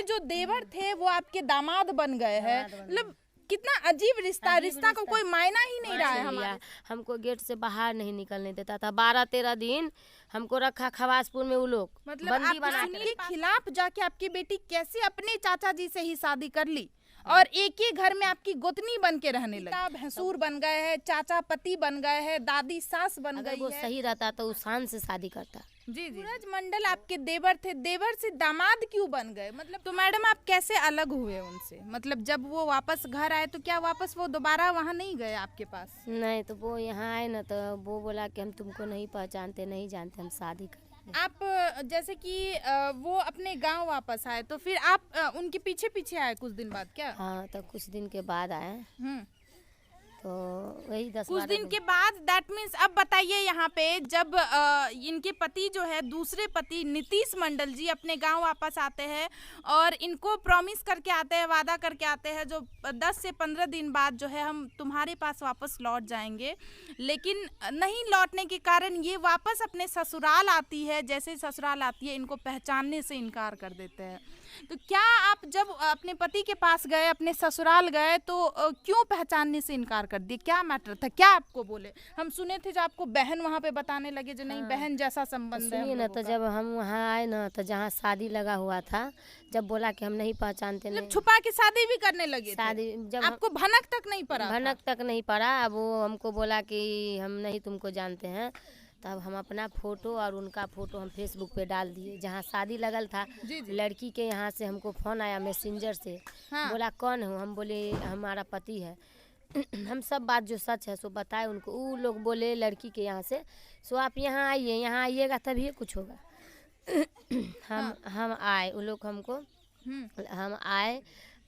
जो देवर थे वो आपके दामाद बन गए हैं, मतलब कितना अजीब रिश्ता, रिश्ता का कोई मायना ही नहीं रहा है हमारे। हमको गेट से बाहर नहीं निकलने देता था, 12-13 दिन हमको रखा खवासपुर में वो लोग, मतलब बंदी बना आप के खिलाफ जाके आपकी बेटी कैसे अपने चाचा जी से ही शादी कर ली और एक ही घर में आपकी गोतनी बन के रहने लगी। भैंसूर बन गए हैं, चाचा पति बन गए हैं, दादी सास बन गई है। वो सही रहता तो उस शान से शादी करता। जी। सूरज मंडल आपके देवर थे, देवर से दामाद क्यों बन गए? मतलब तो मैडम आप कैसे अलग हुए उनसे? मतलब जब वो वापस घर आए तो क्या वापस वो दोबारा वहाँ नहीं गए आपके पास? नहीं, तो वो यहाँ आए ना तो वो बोला कि हम तुमको नहीं पहचानते, नहीं जानते, हम शादी करें। आप जैसे कि वो अपने गांव वापस आए तो फिर आप उनके पीछे पीछे आए कुछ दिन बाद क्या? हाँ, तो कुछ दिन के बाद आए। तो वही 10 कुछ दिन के बाद, दैट मीन्स अब बताइए यहाँ पे जब इनके पति जो है, दूसरे पति नीतीश मंडल जी अपने गांव वापस आते हैं और इनको प्रॉमिस करके आते हैं, वादा करके आते हैं जो 10 से 15 दिन बाद जो है हम तुम्हारे पास वापस लौट जाएंगे, लेकिन नहीं लौटने के कारण ये वापस अपने ससुराल आती है। जैसे ससुराल आती है इनको पहचानने से इनकार कर देते हैं। तो क्या आप जब अपने पति के पास गए, अपने ससुराल गए, तो क्यों पहचानने से इनकार कर दिए? क्या मैटर था? क्या आपको बोले? हम सुने थे जो आपको बहन वहाँ पे बताने लगे जो नहीं बहन जैसा संबंध है। सुनिए ना, तो जब हम वहाँ आए ना तो जहाँ शादी लगा हुआ था, जब बोला कि हम नहीं पहचानते, मतलब छुपा के शादी भी करने लगे शादी जब आपको भनक तक नहीं पड़ा? भनक तक नहीं पड़ा। अब वो हमको बोला कि हम नहीं तुमको जानते हैं। तब हम अपना फोटो और उनका फोटो हम फेसबुक पे डाल दिए जहाँ शादी लगल था। जी। लड़की के यहाँ से हमको फ़ोन आया मैसेंजर से। बोला कौन हो? हम बोले हमारा पति है। हम सब बात जो सच है सो बताए उनको। वो लोग बोले लड़की के यहाँ से, सो आप यहाँ आइए, यहाँ आइएगा तभी कुछ होगा। हम आए, वो लोग हमको, हम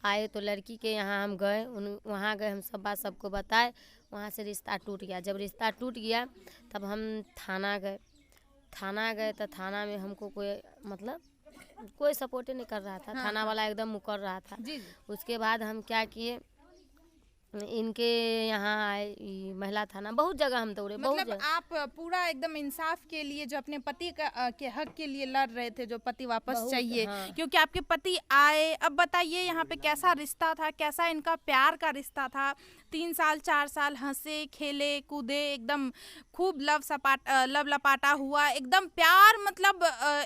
आए तो लड़की के यहाँ हम गए, वहाँ गए, हम सब बात सबको बताए। वहाँ से रिश्ता टूट गया। जब रिश्ता टूट गया तब हम थाना गए तो थाना में हमको कोई सपोर्ट नहीं कर रहा था। थाना वाला एकदम मुकर रहा था। उसके बाद हम क्या किए, इनके यहाँ आए, महिला थाना, बहुत जगह हम दौड़े। मतलब आप पूरा एकदम इंसाफ के लिए, जो अपने पति के हक के लिए लड़ रहे थे, जो पति वापस चाहिए। क्योंकि आपके पति आए। अब बताइए यहाँ पे कैसा रिश्ता था, कैसा इनका प्यार का रिश्ता था? 3 साल 4 साल हंसे खेले कूदे, एकदम खूब लव लपाटा हुआ, एकदम प्यार, मतलब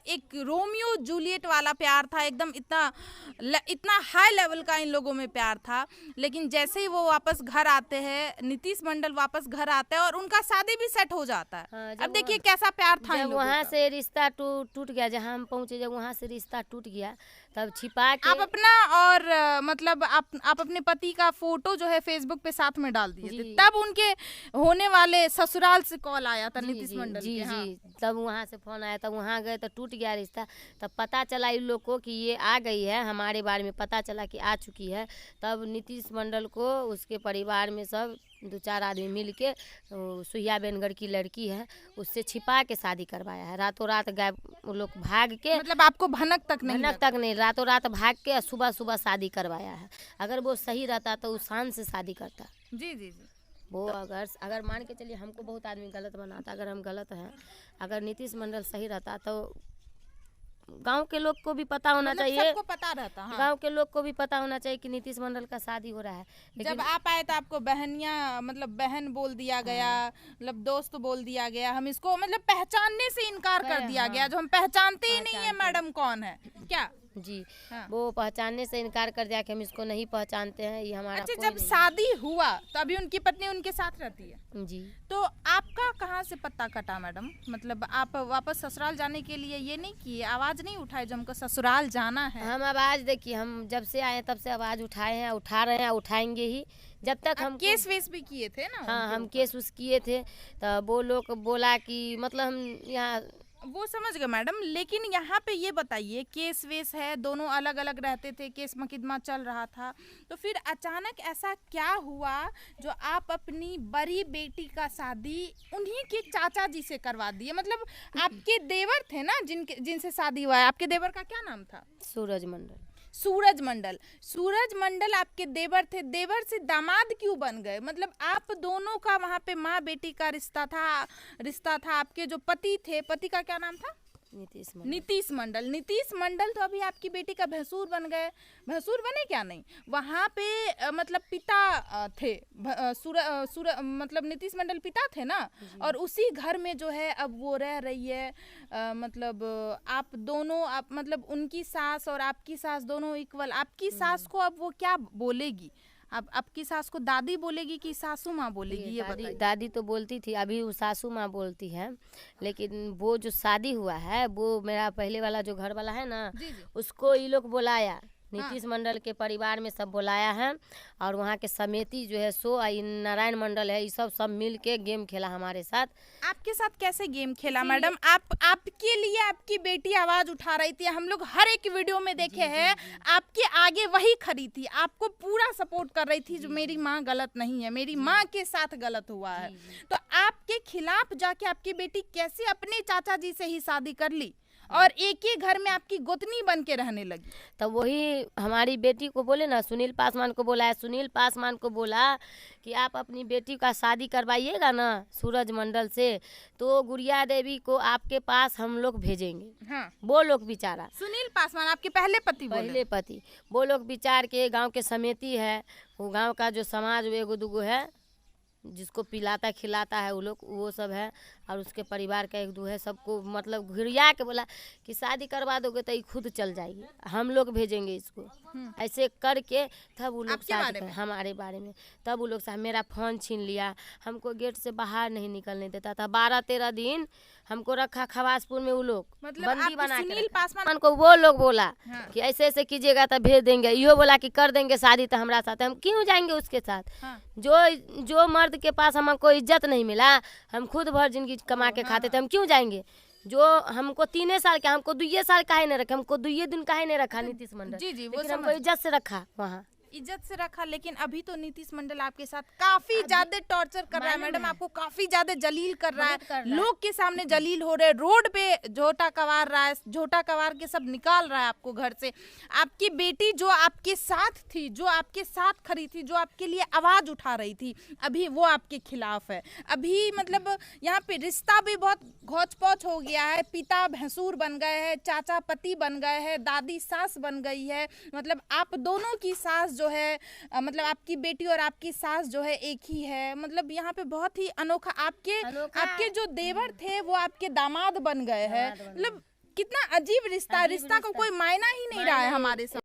एक रोमियो जूलियट वाला प्यार था एकदम। इतना हाई लेवल का इन लोगों में प्यार था। लेकिन जैसे ही वो वापस घर आते हैं, नीतीश मंडल वापस घर आते हैं और उनका शादी भी सेट हो जाता है। अब देखिए कैसा प्यार था इन लोगों का। वहाँ से रिश्ता टूट गया, जहाँ हम पहुँचे, जब वहाँ से रिश्ता टूट गया तब छिपा के आप अपना और मतलब आप अपने पति का फोटो जो है फेसबुक पे साथ में डाल दिए थे। तब उनके होने वाले ससुराल से कॉल आया था नीतीश मंडल के। जी। तब वहाँ से फोन आया, तब वहाँ गए तो टूट गया रिश्ता। तब पता चला इन लोग को कि ये आ गई है, हमारे बारे में पता चला कि आ चुकी है। तब नीतीश मंडल को उसके परिवार में सब 2-4 आदमी मिल के, सुइया बेनगढ़ की लड़की है उससे छिपा के शादी करवाया है। रातों रात गायब वो लोग भाग के, मतलब आपको भनक तक नहीं, रातों रात भाग के सुबह शादी करवाया है। अगर वो सही रहता तो उस शान से शादी करता। जी। वो अगर मान के चलिए हमको बहुत आदमी गलत बनाता, अगर हम गलत हैं, अगर नीतीश मंडल सही रहता तो गांव के लोग को भी पता होना चाहिए, सबको पता रहता। गांव के लोग को भी पता होना चाहिए कि नीतीश मंडल का शादी हो रहा है। जब आप आए तो आपको बहनियां, मतलब बहन बोल दिया गया, मतलब दोस्त बोल दिया गया, हम इसको मतलब पहचानने से इनकार कर दिया गया, जो हम पहचानते ही नहीं है मैडम कौन है क्या। जी। वो पहचानने से इनकार कर दिया कि हम इसको नहीं पहचानते हैं, ये हमारा। अच्छा, जब शादी हुआ तो अभी उनकी पत्नी उनके साथ रहती है? जी। तो आपका कहाँ से पत्ता कटा मैडम? मतलब आप वापस ससुराल जाने के लिए ये नहीं किए, आवाज नहीं उठाए जो हमको ससुराल जाना है? हम आवाज, देखिए हम जब से आए तब से आवाज उठाए हैं, उठा रहे हैं, उठाएंगे ही जब तक। हम केस वेस भी किए थे ना? हाँ, हम केस उस किए थे। तो वो लोग बोला कि मतलब हम यहाँ, वो समझ गए मैडम। लेकिन यहाँ पे ये बताइए, केस वेस है, दोनों अलग अलग रहते थे, केस मुकदमा चल रहा था, तो फिर अचानक ऐसा क्या हुआ जो आप अपनी बड़ी बेटी का शादी उन्हीं के चाचा जी से करवा दिए? मतलब आपके देवर थे ना जिनसे शादी हुआ है, आपके देवर का क्या नाम था? सूरज मंडल। सूरज मंडल आपके देवर थे, देवर से दामाद क्यों बन गए? मतलब आप दोनों का वहाँ पे माँ बेटी का रिश्ता था। आपके जो पति थे, पति का क्या नाम था? नीतीश मंडल तो अभी आपकी बेटी का भैंसुर बन गए। भैंसुर बने क्या नहीं, वहाँ पे मतलब पिता थे, मतलब नीतीश मंडल पिता थे ना, और उसी घर में जो है अब वो रह रही है। मतलब आप दोनों, आप मतलब उनकी सास और आपकी सास दोनों इक्वल। आपकी सास को अब वो क्या बोलेगी? अब आपकी सास को दादी बोलेगी कि सासू माँ बोलेगी, ये बताइए। दादी तो बोलती थी, अभी वो सासू माँ बोलती है, लेकिन वो जो शादी हुआ है वो मेरा पहले वाला जो घर वाला है ना, उसको ये लोग बुलाया, नीतीश मंडल के परिवार में सब बुलाया है, और वहाँ के समिति जो है सो नारायण मंडल है, ये सब मिल के गेम खेला हमारे साथ। आपके साथ कैसे गेम खेला मैडम? आपके लिए आपकी बेटी आवाज उठा रही थी, हम लोग हर एक वीडियो में देखे हैं, आपके आगे वही खड़ी थी, आपको पूरा सपोर्ट कर रही थी, जो मेरी माँ गलत नहीं है, मेरी माँ के साथ गलत हुआ है। तो आपके खिलाफ जाके आपकी बेटी कैसे अपने चाचा जी से ही शादी कर ली और एक ही घर में आपकी गोतनी बन के रहने लगी? तो वही हमारी बेटी को बोले ना, सुनील पासवान को बोला है, सुनील पासवान को बोला कि आप अपनी बेटी का शादी करवाइएगा ना सूरज मंडल से, तो गुड़िया देवी को आपके पास हम लोग भेजेंगे। हाँ। वो लोग विचारा, सुनील पासवान आपके पहले पति वो लोग विचार के, गांव के समिति है, वो गांव का जो समाज एगो दुगो है जिसको पिलाता खिलाता है वो सब है, और उसके परिवार का एक दो है, सबको मतलब घिरिया के बोला कि शादी करवा दोगे तो ये खुद चल जाएगी, हम लोग भेजेंगे इसको। ऐसे करके तब वो लोग हमारे बारे में तब वो लोग मेरा फ़ोन छीन लिया, हमको गेट से बाहर नहीं निकलने देता था, 12-13 दिन हमको रखा खवासपुर में, वो लोग मतलब बंदी बना के। सुनील पासवान को वो लोग बोला कि ऐसे ऐसे कीजिएगा तो भेज देंगे, यो बोला कि कर देंगे शादी तो हमारा साथ, हम क्यों जाएंगे उसके साथ? जो मर्द के पास हमको इज्जत नहीं मिला, हम खुद भर जिंदगी कमा के खाते थे, हम क्यों जाएंगे? जो हमको 3 साल का, हमको 2 साल काहे नहीं रखा, हमको 2 दिन काहे नहीं रखा नीतीश मंडल? जी वो लेकिन हमको इज्जत से रखा, वहाँ इज्जत से रखा। लेकिन अभी तो नीतीश मंडल आपके साथ काफी ज्यादा टॉर्चर कर रहा है मैडम, आपको काफी ज्यादा जलील कर रहा है, लोग के सामने जलील हो रहे, रोड पे झोटा कवार रहा है, झोटा कवार के सब निकाल रहा है आपको घर से। आपकी बेटी जो आपके साथ थी, जो आपके साथ खड़ी थी, जो आपके लिए आवाज उठा रही थी, अभी वो आपके खिलाफ है। अभी मतलब यहाँ पे रिश्ता भी बहुत घोच पौच हो गया है, पिता भैंसुर बन गए हैं, चाचा पति बन गए हैं, दादी सास बन गई है। मतलब आप दोनों की सास जो है, मतलब आपकी बेटी और आपकी सास जो है एक ही है। मतलब यहाँ पे बहुत ही अनोखा आपके जो देवर थे वो आपके दामाद बन गए हैं। मतलब कितना अजीब रिश्ता का कोई मायना ही नहीं रहा है हमारे समाज।